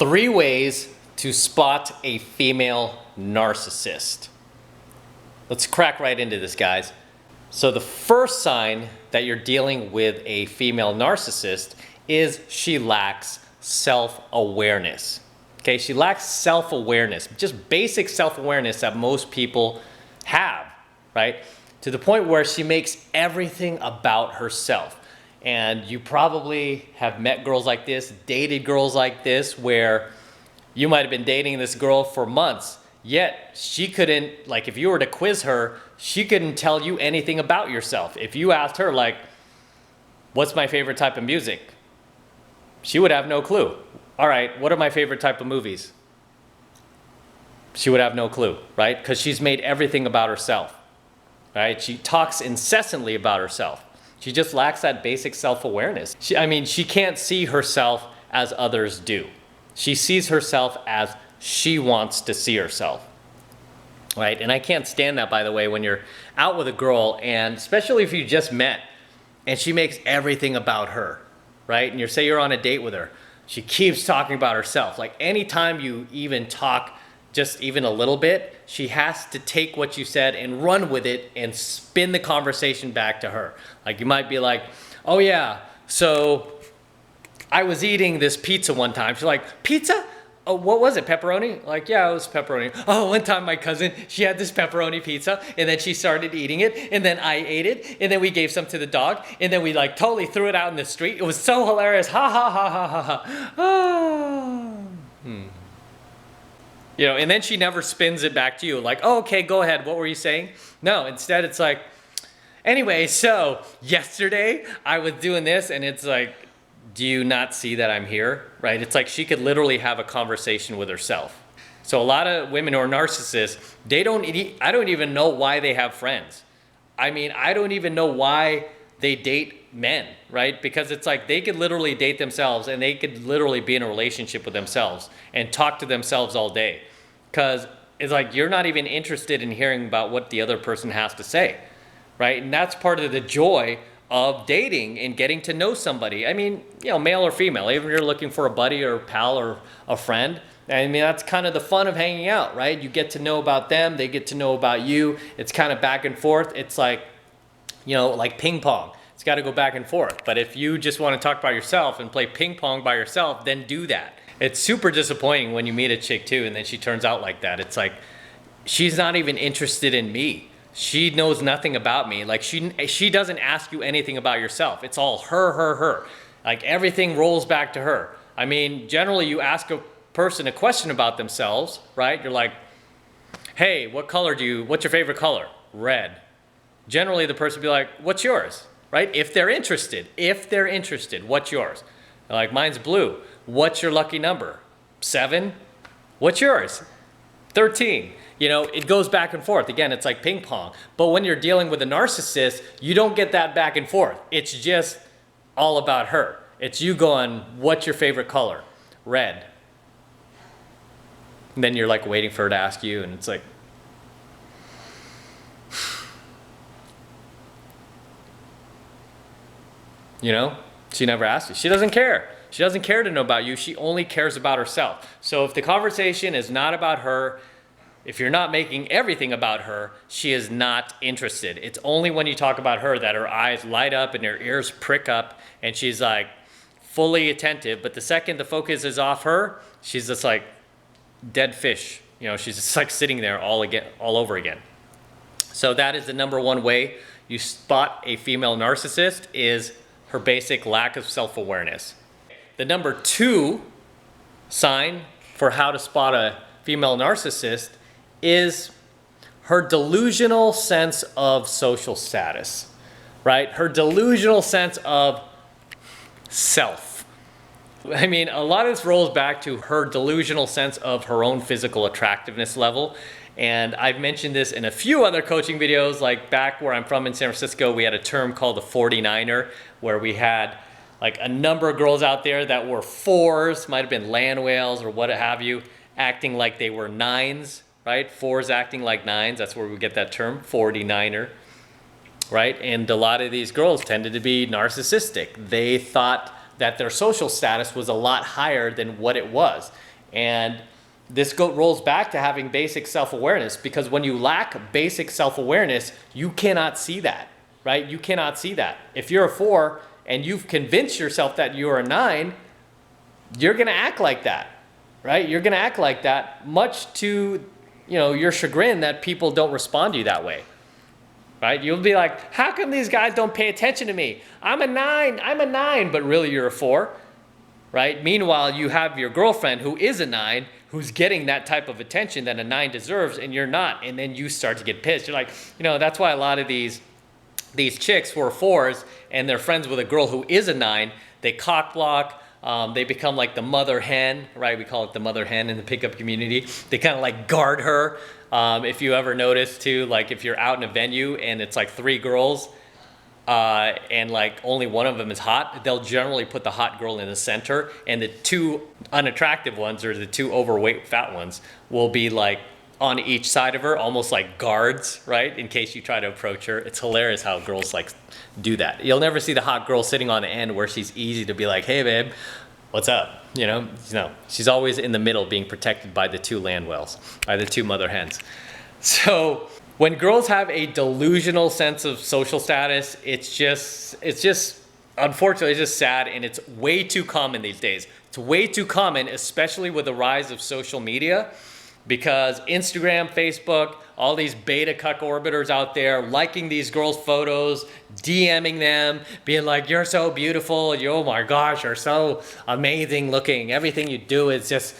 3 ways to spot a female narcissist. Let's crack right into this, guys. So the first sign that you're dealing with a female narcissist is she lacks self-awareness. Okay, she lacks self-awareness, just basic self-awareness that most people have, right? To the point where she makes everything about herself. And you probably have met girls like this, dated girls like this, where you might have been dating this girl for months, yet she couldn't, like if you were to quiz her, she couldn't tell you anything about yourself. If you asked her, like, what's my favorite type of music? She would have no clue. All right, what are my favorite type of movies? She would have no clue, right? Because she's made everything about herself, right? She talks incessantly about herself. She just lacks that basic self-awareness. She can't see herself as others do. She sees herself as she wants to see herself, right? And I can't stand that, by the way, when you're out with a girl, and especially if you just met, and she makes everything about her, right? And you say you're on a date with her. She keeps talking about herself. Like anytime you even talk just even a little bit, she has to take what you said and run with it and spin the conversation back to her. Like you might be like, oh yeah, so I was eating this pizza one time. She's like, pizza? Oh, what was it, pepperoni? Like, yeah, it was pepperoni. Oh, one time my cousin, she had this pepperoni pizza, and then she started eating it, and then I ate it, and then we gave some to the dog, and then we like totally threw it out in the street. It was so hilarious. Ha ha ha ha ha ha. Ah. You know, and then she never spins it back to you like, oh, okay, go ahead. What were you saying? No, instead it's like, anyway, so yesterday I was doing this, and it's like, do you not see that I'm here, right? It's like she could literally have a conversation with herself. So a lot of women who are narcissists, I don't even know why they have friends. I mean, I don't even know why they date men, right? Because it's like they could literally date themselves, and they could literally be in a relationship with themselves and talk to themselves all day. Because it's like you're not even interested in hearing about what the other person has to say, right? And that's part of the joy of dating and getting to know somebody. I mean, you know, male or female, even if you're looking for a buddy or a pal or a friend, I mean, that's kind of the fun of hanging out, right? You get to know about them, they get to know about you. It's kind of back and forth. It's like, you know, like ping pong. It's got to go back and forth. But if you just want to talk about yourself and play ping pong by yourself, then do that. It's super disappointing when you meet a chick too, and then she turns out like that. It's like, she's not even interested in me. She knows nothing about me. Like she doesn't ask you anything about yourself. It's all her. Like everything rolls back to her. I mean, generally you ask a person a question about themselves, right? You're like, hey, what's your favorite color? Red. Generally the person will be like, what's yours? Right? If they're interested, what's yours? They're like, mine's blue. What's your lucky number? 7. What's yours? 13. You know, it goes back and forth. Again, it's like ping pong. But when you're dealing with a narcissist, you don't get that back and forth. It's just all about her. It's you going, what's your favorite color? Red. And then you're like waiting for her to ask you, and it's like, you know, she never asked you. She doesn't care. She doesn't care to know about you. She only cares about herself. So if the conversation is not about her, if you're not making everything about her, she is not interested. It's only when you talk about her that her eyes light up and her ears prick up and she's like fully attentive. But the second the focus is off her, she's just like dead fish. You know, she's just like sitting there all over again. So that is the number 1 way you spot a female narcissist, is her basic lack of self-awareness. The number 2 sign for how to spot a female narcissist is her delusional sense of social status, right? Her delusional sense of self. I mean, a lot of this rolls back to her delusional sense of her own physical attractiveness level. And I've mentioned this in a few other coaching videos, like back where I'm from in San Francisco, we had a term called the 49er, where we had like a number of girls out there that were 4s, might have been land whales or what have you, acting like they were 9s, right? 4s acting like 9s, that's where we get that term, 49er, right? And a lot of these girls tended to be narcissistic. They thought that their social status was a lot higher than what it was. And this rolls back to having basic self-awareness, because when you lack basic self-awareness, you cannot see that, right? You cannot see that. If you're a 4 and you've convinced yourself that you're a 9, you're gonna act like that, right? You're gonna act like that, much to, you know, your chagrin that people don't respond to you that way, right? You'll be like, how come these guys don't pay attention to me? I'm a 9, but really you're a 4, right? Meanwhile, you have your girlfriend who is a 9, who's getting that type of attention that a 9 deserves, and you're not, and then you start to get pissed. You're like, you know, that's why a lot of these chicks who are 4s and they're friends with a girl who is a 9, they cock block. They become like the mother hen, right? We call it the mother hen in the pickup community. They kind of like guard her. If you ever notice too, like if you're out in a venue and it's like 3 girls and like only one of them is hot, they'll generally put the hot girl in the center, and the 2 unattractive ones, or the 2 overweight fat ones, will be like on each side of her, almost like guards, right? In case you try to approach her. It's hilarious how girls like do that. You'll never see the hot girl sitting on the end where she's easy to be like, hey babe, what's up? You know, no, she's always in the middle being protected by the 2 land whales, by the 2 mother hens. So when girls have a delusional sense of social status, it's just, unfortunately, it's just sad, and it's way too common these days. It's way too common, especially with the rise of social media, because Instagram, Facebook, all these beta cuck orbiters out there liking these girls' photos, DMing them, being like, you're so beautiful, oh my gosh, you're so amazing looking, everything you do is just,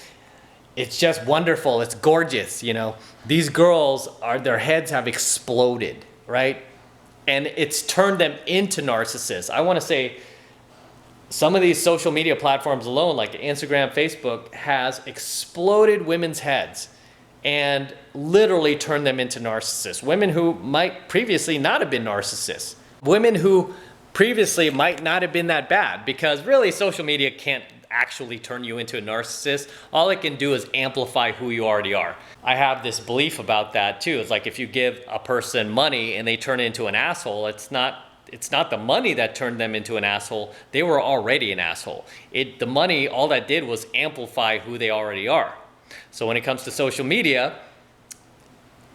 it's just wonderful, it's gorgeous, you know. These girls, their heads have exploded, right? And it's turned them into narcissists. I want to say some of these social media platforms alone, like Instagram, Facebook, has exploded women's heads and literally turned them into narcissists. Women who might previously not have been narcissists. Women who previously might not have been that bad, because really social media can't actually turn you into a narcissist. All it can do is amplify who you already are. I have this belief about that too. It's like if you give a person money and they turn into an asshole, it's not the money that turned them into an asshole. They were already an asshole. The money, all that did was amplify who they already are. So when it comes to social media,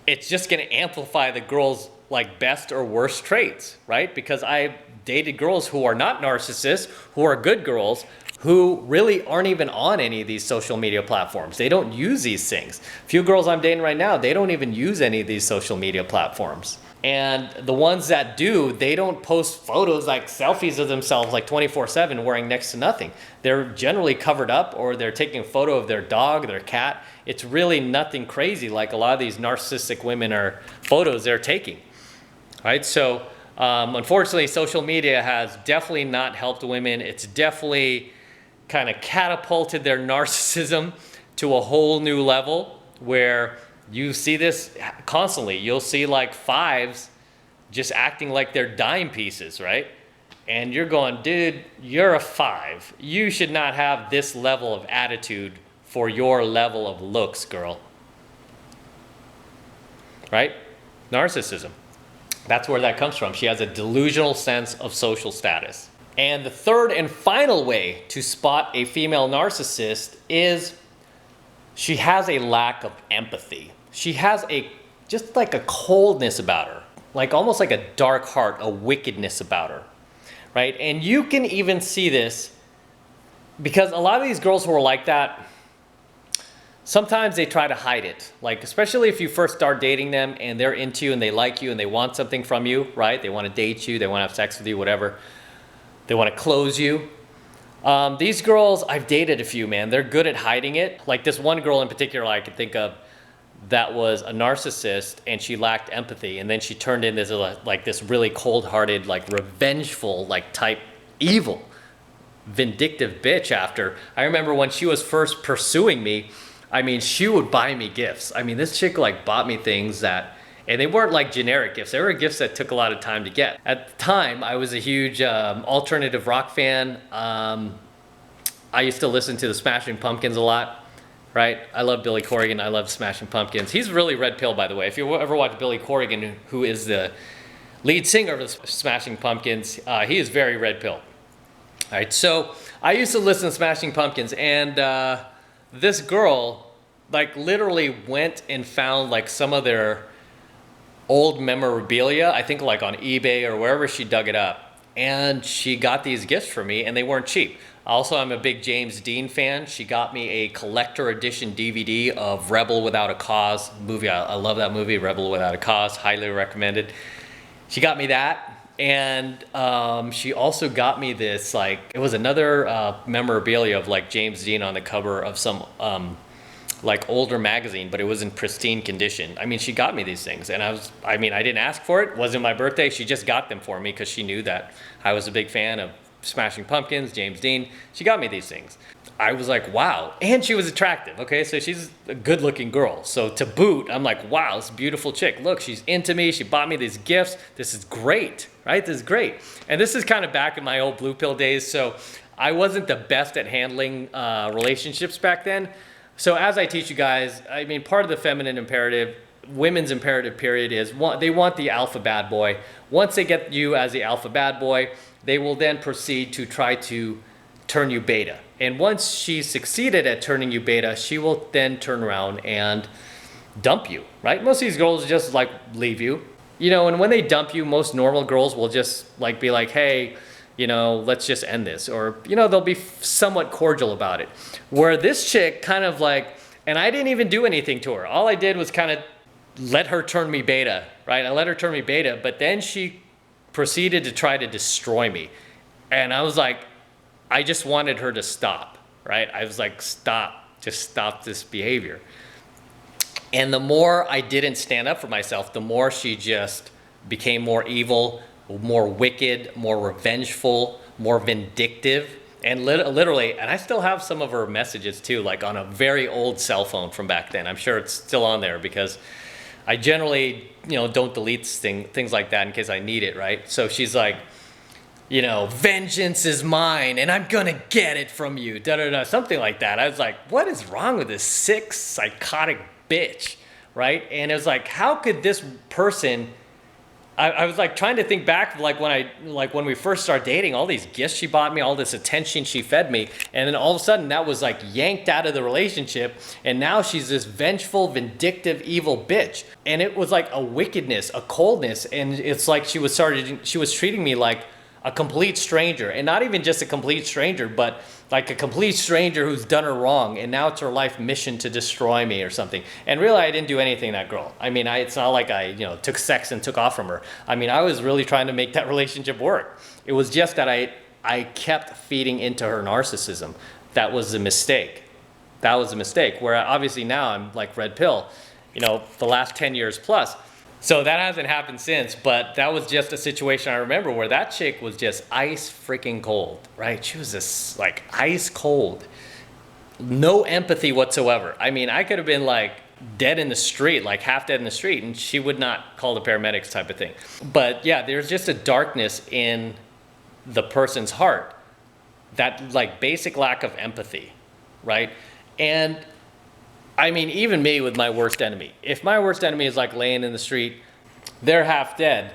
it's just gonna amplify the girl's like best or worst traits, right? Because I dated girls who are not narcissists, who are good girls, who really aren't even on any of these social media platforms. They don't use these things. Few girls I'm dating right now, they don't even use any of these social media platforms. And the ones that do, they don't post photos like selfies of themselves like 24/7 wearing next to nothing. They're generally covered up, or they're taking a photo of their dog, their cat. It's really nothing crazy like a lot of these narcissistic women are photos they're taking, right? So unfortunately, social media has definitely not helped women. It's definitely kind of catapulted their narcissism to a whole new level, where you see this constantly. You'll see like 5s just acting like they're dime pieces, right? And you're going, dude, you're a 5. You should not have this level of attitude for your level of looks, girl. Right? Narcissism. That's where that comes from. She has a delusional sense of social status. And the third and final way to spot a female narcissist is she has a lack of empathy. She has just like a coldness about her, like almost like a dark heart, a wickedness about her, right? And you can even see this because a lot of these girls who are like that, sometimes they try to hide it. Like, especially if you first start dating them and they're into you and they like you and they want something from you, right? They want to date you, they want to have sex with you, whatever. They want to close you. These girls, I've dated a few, man. They're good at hiding it. Like this one girl in particular I could think of that was a narcissist, and she lacked empathy, and then she turned into like this really cold-hearted, like revengeful, like type evil, vindictive bitch after. I remember when she was first pursuing me, I mean, she would buy me gifts. I mean, this chick like bought me things that, and they weren't like generic gifts. They were gifts that took a lot of time to get. At the time, I was a huge alternative rock fan. I used to listen to the Smashing Pumpkins a lot, right? I love Billy Corgan. I love Smashing Pumpkins. He's really red pill, by the way. If you ever watch Billy Corgan, who is the lead singer of the Smashing Pumpkins, he is very red pill. All right, so I used to listen to Smashing Pumpkins, and this girl, like, literally went and found like some of their old memorabilia, I think like on eBay or wherever she dug it up, and she got these gifts for me, and they weren't cheap. Also, I'm a big James Dean fan. She got me a collector edition DVD of Rebel Without a Cause movie. I love that movie, Rebel Without a Cause, highly recommended. She got me that. And she also got me this, like, it was another memorabilia of like James Dean on the cover of some like older magazine, but it was in pristine condition. I mean, she got me these things, and I didn't ask for it. It wasn't my birthday. She just got them for me because she knew that I was a big fan of Smashing Pumpkins, James Dean. She got me these things. I was like, wow. And she was attractive, okay? So she's a good looking girl. So to boot, I'm like, wow, this beautiful chick. Look, she's into me. She bought me these gifts. This is great, right? This is great. And this is kind of back in my old blue pill days. So I wasn't the best at handling relationships back then. So as I teach you guys, I mean, part of the feminine imperative, women's imperative period is they want the alpha bad boy. Once they get you as the alpha bad boy, they will then proceed to try to turn you beta. And once she's succeeded at turning you beta, she will then turn around and dump you, right? Most of these girls just like leave you, you know, and when they dump you, most normal girls will just like be like, hey, you know, let's just end this. Or, you know, they'll be somewhat cordial about it. Where this chick kind of like, and I didn't even do anything to her. All I did was kind of let her turn me beta, right? I let her turn me beta, but then she proceeded to try to destroy me. And I was like, I just wanted her to stop, right? I was like, stop, just stop this behavior. And the more I didn't stand up for myself, the more she just became more evil, more wicked, more revengeful, more vindictive. And literally, and I still have some of her messages too, like on a very old cell phone from back then. I'm sure it's still on there because I generally, you know, don't delete things like that in case I need it, right? So she's like, you know, vengeance is mine and I'm gonna get it from you, something like that. I was like, what is wrong with this sick, psychotic bitch, right? And it was like, how could this person, I was like trying to think back, like when we first started dating, all these gifts she bought me, all this attention she fed me, and then all of a sudden that was like yanked out of the relationship, and now she's this vengeful, vindictive, evil bitch. And it was like a wickedness, a coldness, and it's like she was treating me like a complete stranger, and not even just a complete stranger, but like a complete stranger who's done her wrong, and now it's her life mission to destroy me or something. And really, I didn't do anything to that girl. I mean, it's not like I, you know, took sex and took off from her. I mean, I was really trying to make that relationship work. It was just that I kept feeding into her narcissism. That was a mistake. That was a mistake. Where obviously now I'm like red pill, you know, the last 10 years plus. So that hasn't happened since, but that was just a situation I remember where that chick was just ice freaking cold, right? She was just like ice cold. No empathy whatsoever. I mean, I could have been like dead in the street, like half dead in the street, and she would not call the paramedics type of thing. But yeah, there's just a darkness in the person's heart, that like basic lack of empathy, right? And I mean, even me with my worst enemy. If my worst enemy is like laying in the street, they're half dead,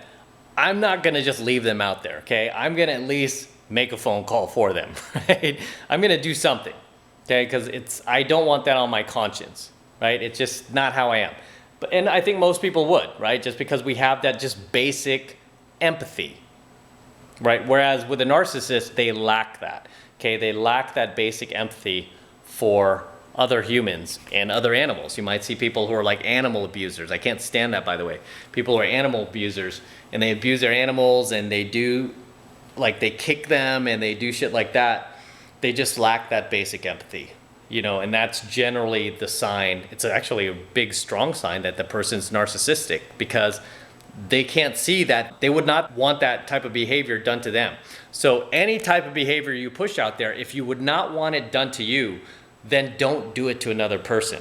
I'm not gonna just leave them out there, okay? I'm gonna at least make a phone call for them, right? I'm gonna do something, okay? Because I don't want that on my conscience, right? It's just not how I am. And I think most people would, right? Just because we have that just basic empathy, right? Whereas with a narcissist, they lack that, okay? They lack that basic empathy for other humans and other animals. You might see people who are like animal abusers. I can't stand that, by the way. People who are animal abusers and they abuse their animals and they do, like they kick them and they do shit like that. They just lack that basic empathy, you know, and that's generally the sign. It's actually a big, strong sign that the person's narcissistic, because they can't see that. They would not want that type of behavior done to them. So any type of behavior you push out there, if you would not want it done to you, then don't do it to another person.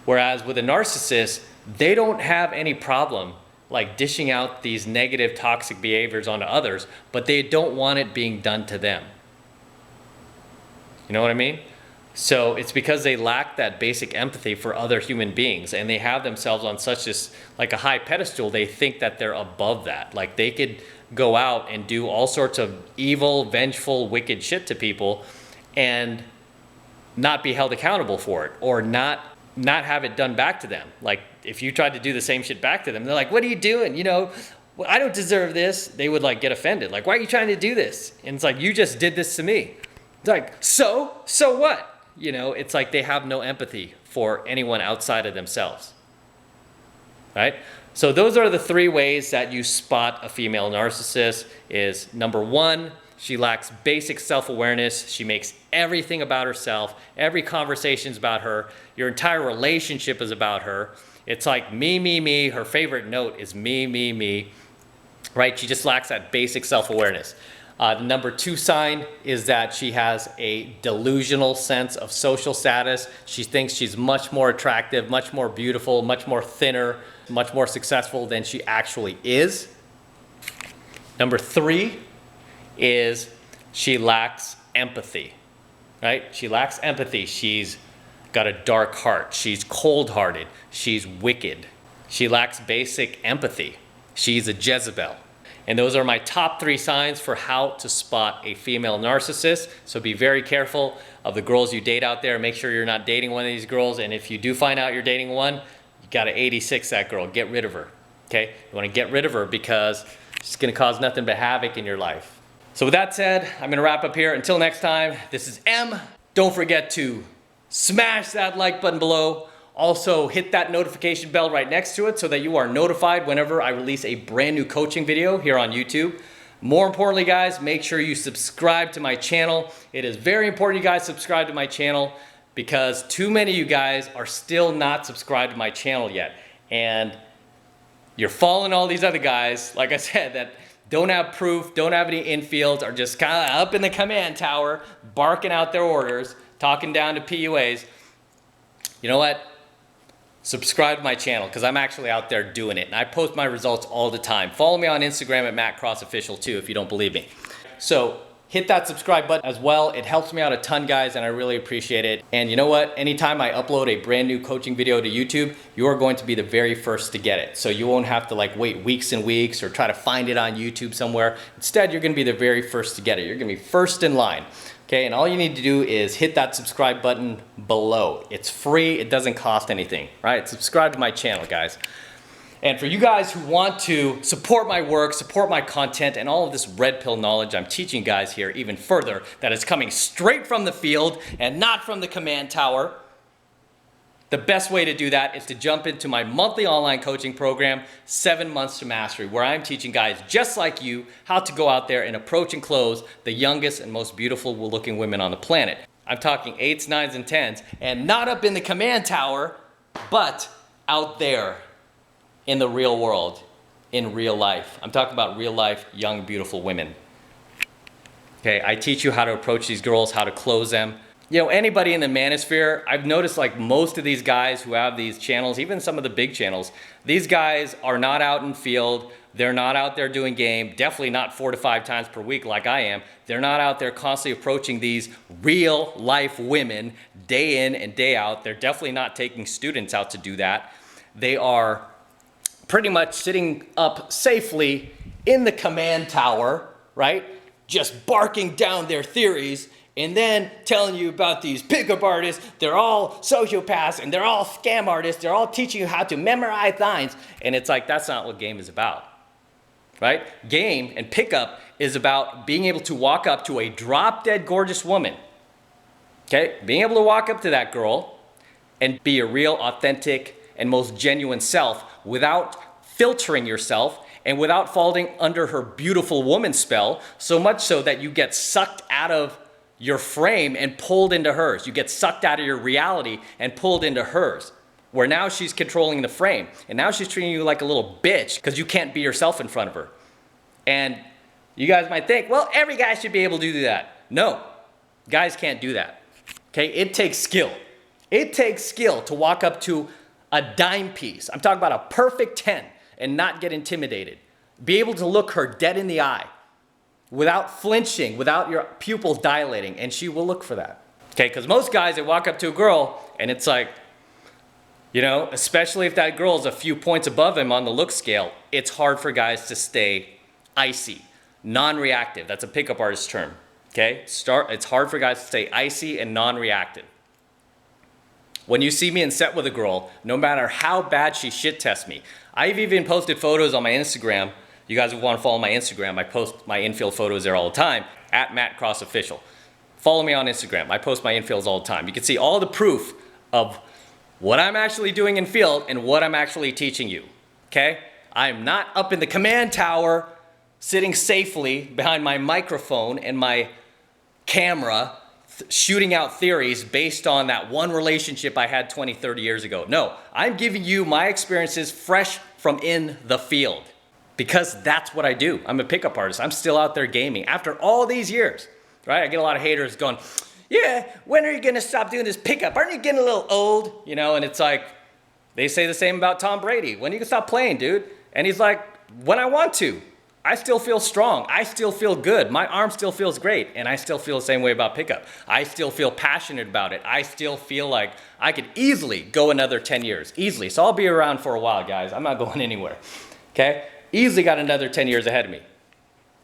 Whereas with a narcissist, they don't have any problem like dishing out these negative, toxic behaviors onto others, but they don't want it being done to them. You know what I mean? So it's because they lack that basic empathy for other human beings, and they have themselves on such this like a high pedestal. They think that they're above that. Like they could go out and do all sorts of evil, vengeful, wicked shit to people, and not be held accountable for it, or not have it done back to them. Like if you tried to do the same shit back to them, they're like, what are you doing? You know, well, I don't deserve this. They would like get offended. Like, why are you trying to do this? And it's like, you just did this to me. It's like, so what? You know, it's like they have no empathy for anyone outside of themselves, right? So those are the 3 ways that you spot a female narcissist. Is number 1, she lacks basic self-awareness. She makes everything about herself. Every conversation's about her. Your entire relationship is about her. It's like me, me, me. Her favorite note is me, me, me, right? She just lacks that basic self-awareness. The number 2 sign is that she has a delusional sense of social status. She thinks she's much more attractive, much more beautiful, much more thinner, much more successful than she actually is. Number 3 is she lacks empathy, right? She lacks empathy. She's got a dark heart. She's cold-hearted. She's wicked. She lacks basic empathy. She's a Jezebel. And those are my top 3 signs for how to spot a female narcissist. So be very careful of the girls you date out there. Make sure you're not dating one of these girls. And if you do find out you're dating one, you got to 86 that girl. Get rid of her, okay? You want to get rid of her because she's going to cause nothing but havoc in your life. So with that said, I'm going to wrap up here. Until next time, this is M. Don't forget to smash that like button below. Also, hit that notification bell right next to it so that you are notified whenever I release a brand new coaching video here on YouTube. More importantly, guys, make sure you subscribe to my channel. It is very important you guys subscribe to my channel because too many of you guys are still not subscribed to my channel yet. And you're following all these other guys, like I said, that don't have proof, don't have any infields, are just kind of up in the command tower, barking out their orders, talking down to PUAs. You know what? Subscribe to my channel because I'm actually out there doing it. And I post my results all the time. Follow me on Instagram at MattCrossOfficial too if you don't believe me. So hit that subscribe button as well. It helps me out a ton, guys, and I really appreciate it. And you know what? Anytime I upload a brand new coaching video to YouTube, you are going to be the very first to get it. So you won't have to like wait weeks and weeks or try to find it on YouTube somewhere. Instead, you're going to be the very first to get it. You're going to be first in line. Okay, and all you need to do is hit that subscribe button below. It's free, it doesn't cost anything, right? Subscribe to my channel, guys. And for you guys who want to support my work, support my content, and all of this red pill knowledge I'm teaching guys here even further, that is coming straight from the field and not from the command tower, the best way to do that is to jump into my monthly online coaching program, 7 Months to Mastery, where I'm teaching guys just like you how to go out there and approach and close the youngest and most beautiful looking women on the planet. I'm talking 8s, 9s, and 10s, and not up in the command tower, but out there in the real world, in real life. I'm talking about real life, young, beautiful women. Okay, I teach you how to approach these girls, how to close them. You know, anybody in the manosphere, I've noticed like most of these guys who have these channels, even some of the big channels, these guys are not out in field. They're not out there doing game, definitely not 4 to 5 times per week like I am. They're not out there constantly approaching these real life women day in and day out. They're definitely not taking students out to do that. They are pretty much sitting up safely in the command tower, right? Just barking down their theories and then telling you about these pickup artists. They're all sociopaths and they're all scam artists. They're all teaching you how to memorize lines. And it's like, that's not what game is about, right? Game and pickup is about being able to walk up to a drop-dead gorgeous woman, okay? Being able to walk up to that girl and be a real, authentic, and most genuine self without filtering yourself and without falling under her beautiful woman spell, so much so that you get sucked out of your frame and pulled into hers. You get sucked out of your reality and pulled into hers, where now she's controlling the frame. And now she's treating you like a little bitch because you can't be yourself in front of her. And you guys might think, well, every guy should be able to do that. No, guys can't do that. Okay, it takes skill. It takes skill to walk up to a dime piece. I'm talking about a perfect 10 and not get intimidated. Be able to look her dead in the eye without flinching, without your pupils dilating, and she will look for that. Okay, because most guys, they walk up to a girl and it's like, you know, especially if that girl's a few points above them on the look scale, it's hard for guys to stay icy, non-reactive. That's a pickup artist term. Okay, it's hard for guys to stay icy and non-reactive. When you see me in set with a girl, no matter how bad she shit tests me, I've even posted photos on my Instagram. You guys who want to follow my Instagram, I post my infield photos there all the time, at MattCrossOfficial. Follow me on Instagram. I post my infields all the time. You can see all the proof of what I'm actually doing in field and what I'm actually teaching you, okay? I'm not up in the command tower sitting safely behind my microphone and my camera shooting out theories based on that one relationship I had 20, 30 years ago. No, I'm giving you my experiences fresh from in the field because that's what I do. I'm a pickup artist. I'm still out there gaming after all these years, right? I get a lot of haters going, yeah, when are you gonna stop doing this pickup? Aren't you getting a little old? You know, and it's like, they say the same about Tom Brady. When are you gonna stop playing, dude? And he's like, when I want to. I still feel strong. I still feel good. My arm still feels great. And I still feel the same way about pickup. I still feel passionate about it. I still feel like I could easily go another 10 years. Easily. So I'll be around for a while, guys. I'm not going anywhere. Okay? Easily got another 10 years ahead of me.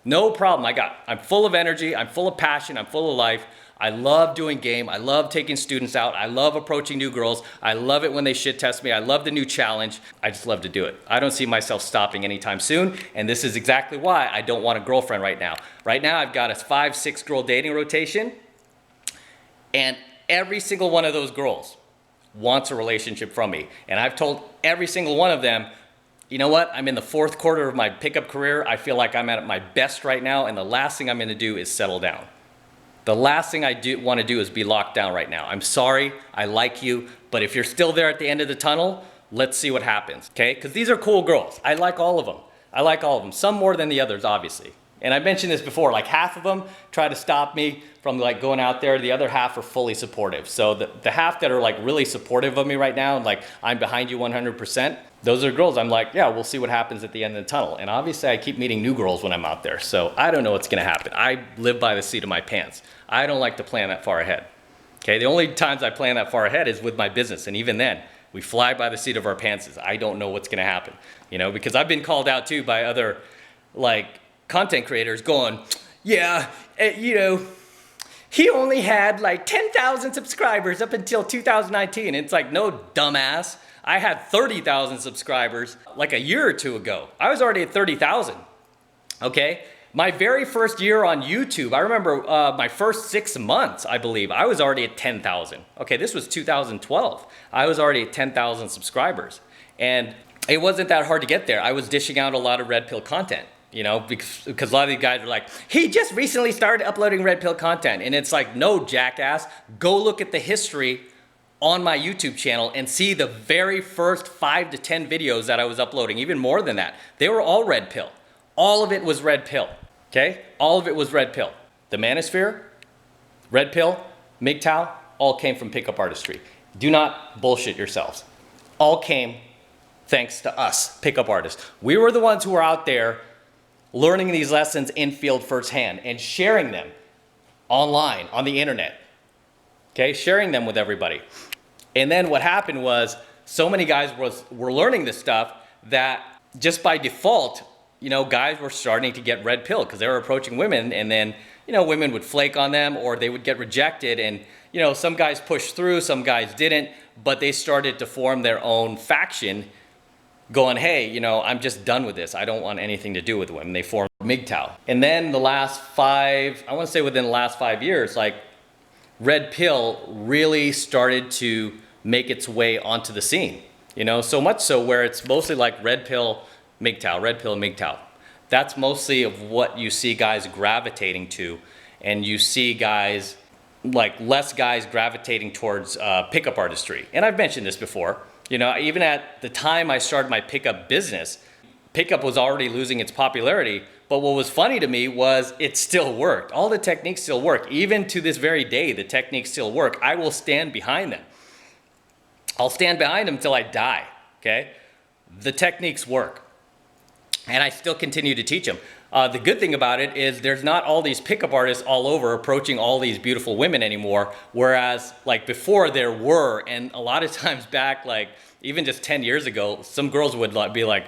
No problem. I'm full of energy. I'm full of passion. I'm full of life. I love doing game. I love taking students out. I love approaching new girls. I love it when they shit test me. I love the new challenge. I just love to do it. I don't see myself stopping anytime soon. And this is exactly why I don't want a girlfriend right now. Right now, I've got a 5-6 girl dating rotation. And every single one of those girls wants a relationship from me. And I've told every single one of them, you know what? I'm in the 4th quarter of my pickup career. I feel like I'm at my best right now. And the last thing I'm going to do is settle down. The last thing I want to do is be locked down right now. I'm sorry, I like you, but if you're still there at the end of the tunnel, let's see what happens, okay? Because these are cool girls. I like all of them. I like all of them. Some more than the others, obviously. And I mentioned this before, like half of them try to stop me from like going out there. The other half are fully supportive. So the half that are like really supportive of me right now, and like I'm behind you 100%, those are girls I'm like, yeah, we'll see what happens at the end of the tunnel. And obviously I keep meeting new girls when I'm out there. So I don't know what's gonna happen. I live by the seat of my pants. I don't like to plan that far ahead. Okay, the only times I plan that far ahead is with my business. And even then, we fly by the seat of our pants. I don't know what's gonna happen. You know, because I've been called out too by other like content creators going, yeah, you know, he only had like 10,000 subscribers up until 2019. It's like, no, dumbass. I had 30,000 subscribers like a year or two ago. I was already at 30,000, okay? My very first year on YouTube, I remember my first 6 months, I believe, I was already at 10,000. Okay, this was 2012. I was already at 10,000 subscribers. And it wasn't that hard to get there. I was dishing out a lot of red pill content. You know, because a lot of these guys are like, he just recently started uploading red pill content. And it's like, no, jackass, go look at the history on my YouTube channel and see the very first 5 to 10 videos that I was uploading, even more than that. They were all red pill. All of it was red pill, okay? All of it was red pill. The Manosphere, red pill, MGTOW, all came from pickup artistry. Do not bullshit yourselves. All came thanks to us, pickup artists. We were the ones who were out there learning these lessons in field firsthand and sharing them online, on the internet, okay? Sharing them with everybody. And then what happened was so many guys were learning this stuff that just by default, you know, guys were starting to get red pill because they were approaching women, and then, you know, women would flake on them or they would get rejected. And, you know, some guys pushed through, some guys didn't, but they started to form their own faction going, hey, you know, I'm just done with this. I don't want anything to do with women. They formed MGTOW. And then the last 5, I want to say within the last 5 years, like red pill really started to make its way onto the scene, you know, so much so where it's mostly like red pill, MGTOW, red pill, MGTOW. That's mostly of what you see guys gravitating to, and you see guys, like less guys gravitating towards pickup artistry. And I've mentioned this before, you know, even at the time I started my pickup business, pickup was already losing its popularity, but what was funny to me was it still worked. All the techniques still work. Even to this very day, the techniques still work. I will stand behind them. I'll stand behind them until I die, okay? The techniques work. And I still continue to teach them. The good thing about it is there's not all these pickup artists all over approaching all these beautiful women anymore, whereas like before there were, and a lot of times back, like even just 10 years ago, some girls would be like,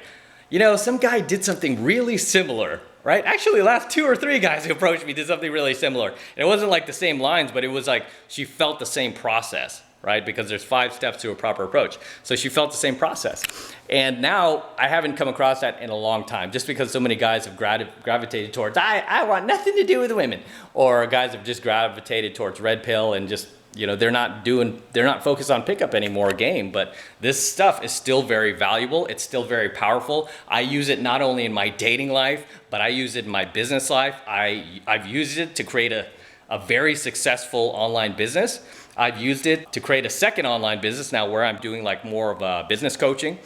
you know, some guy did something really similar, right? Actually, the last 2 or 3 guys who approached me did something really similar. And it wasn't like the same lines, but it was like she felt the same process, right? Because there's 5 steps to a proper approach. So she felt the same process. And now I haven't come across that in a long time, just because so many guys have gravitated towards, I want nothing to do with women. Or guys have just gravitated towards red pill and just, you know, they're not focused on pickup anymore game, but this stuff is still very valuable. It's still very powerful. I use it not only in my dating life, but I use it in my business life. I've used it to create a very successful online business. I've used it to create a second online business now where I'm doing like more of a business coaching.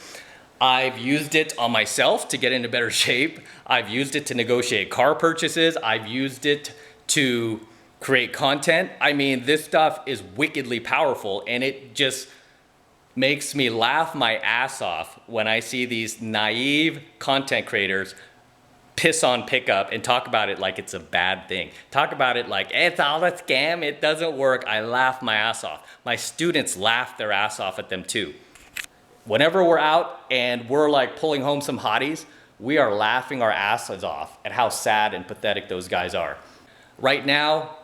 I've used it on myself to get into better shape. I've used it to negotiate car purchases. I've used it to create content. I mean, this stuff is wickedly powerful, and it just makes me laugh my ass off when I see these naive content creators piss on pickup and talk about it like it's a bad thing. Talk about it like it's all a scam, it doesn't work. I laugh my ass off. My students laugh their ass off at them too. Whenever we're out and we're like pulling home some hotties, we are laughing our asses off at how sad and pathetic those guys are. Right now,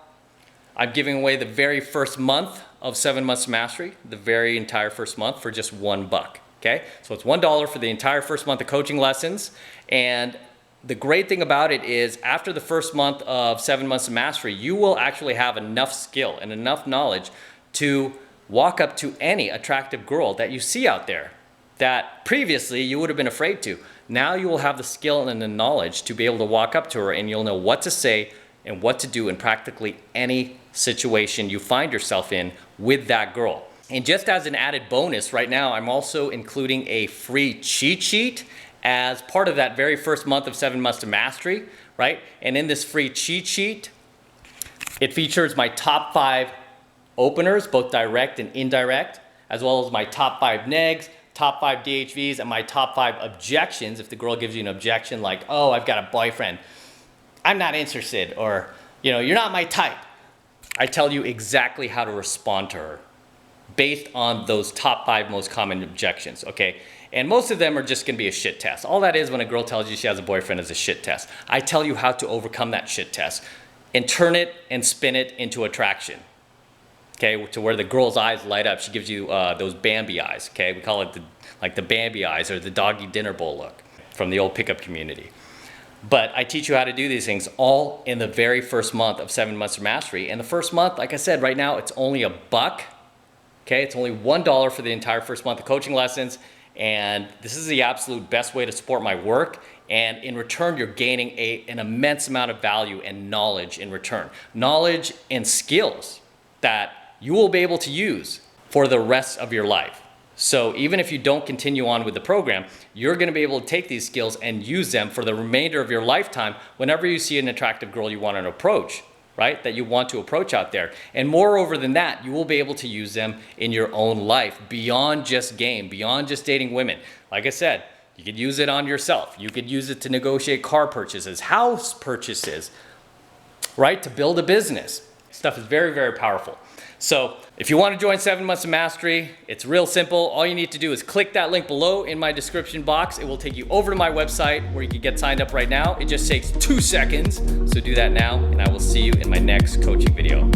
I'm giving away the very first month of 7 Months to Mastery, the very entire first month for just $1, okay? So it's $1 for the entire first month of coaching lessons. And the great thing about it is after the first month of 7 Months to Mastery, you will actually have enough skill and enough knowledge to walk up to any attractive girl that you see out there that previously you would have been afraid to. Now you will have the skill and the knowledge to be able to walk up to her, and you'll know what to say and what to do in practically any situation you find yourself in with that girl. And just as an added bonus, right now I'm also including a free cheat sheet as part of that very first month of 7 Months to Mastery, right? And in this free cheat sheet, it features my top 5 openers, both direct and indirect, as well as my top 5 negs, top 5 DHVs, and my top 5 objections. If the girl gives you an objection like, oh, I've got a boyfriend, I'm not interested, or, you know, you're not my type, I tell you exactly how to respond to her based on those top 5 most common objections, okay? And most of them are just gonna be a shit test. All that is when a girl tells you she has a boyfriend is a shit test. I tell you how to overcome that shit test and turn it and spin it into attraction, okay? To where the girl's eyes light up. She gives you those Bambi eyes, okay? We call it the Bambi eyes, or the doggy dinner bowl look from the old pickup community. But I teach you how to do these things all in the very first month of 7 Months to Mastery. And the first month, like I said, right now it's only $1, okay? It's only $1 for the entire first month of coaching lessons. And this is the absolute best way to support my work. And in return, you're gaining an immense amount of value and knowledge in return. Knowledge and skills that you will be able to use for the rest of your life. So even if you don't continue on with the program, you're gonna be able to take these skills and use them for the remainder of your lifetime whenever you see an attractive girl you want to approach, right? That you want to approach out there. And moreover than that, you will be able to use them in your own life beyond just game, beyond just dating women. Like I said, you could use it on yourself. You could use it to negotiate car purchases, house purchases, right? To build a business. Stuff is very, very powerful. So if you want to join 7 Months to Mastery, it's real simple. All you need to do is click that link below in my description box. It will take you over to my website where you can get signed up right now. It just takes 2 seconds. So do that now, and I will see you in my next coaching video.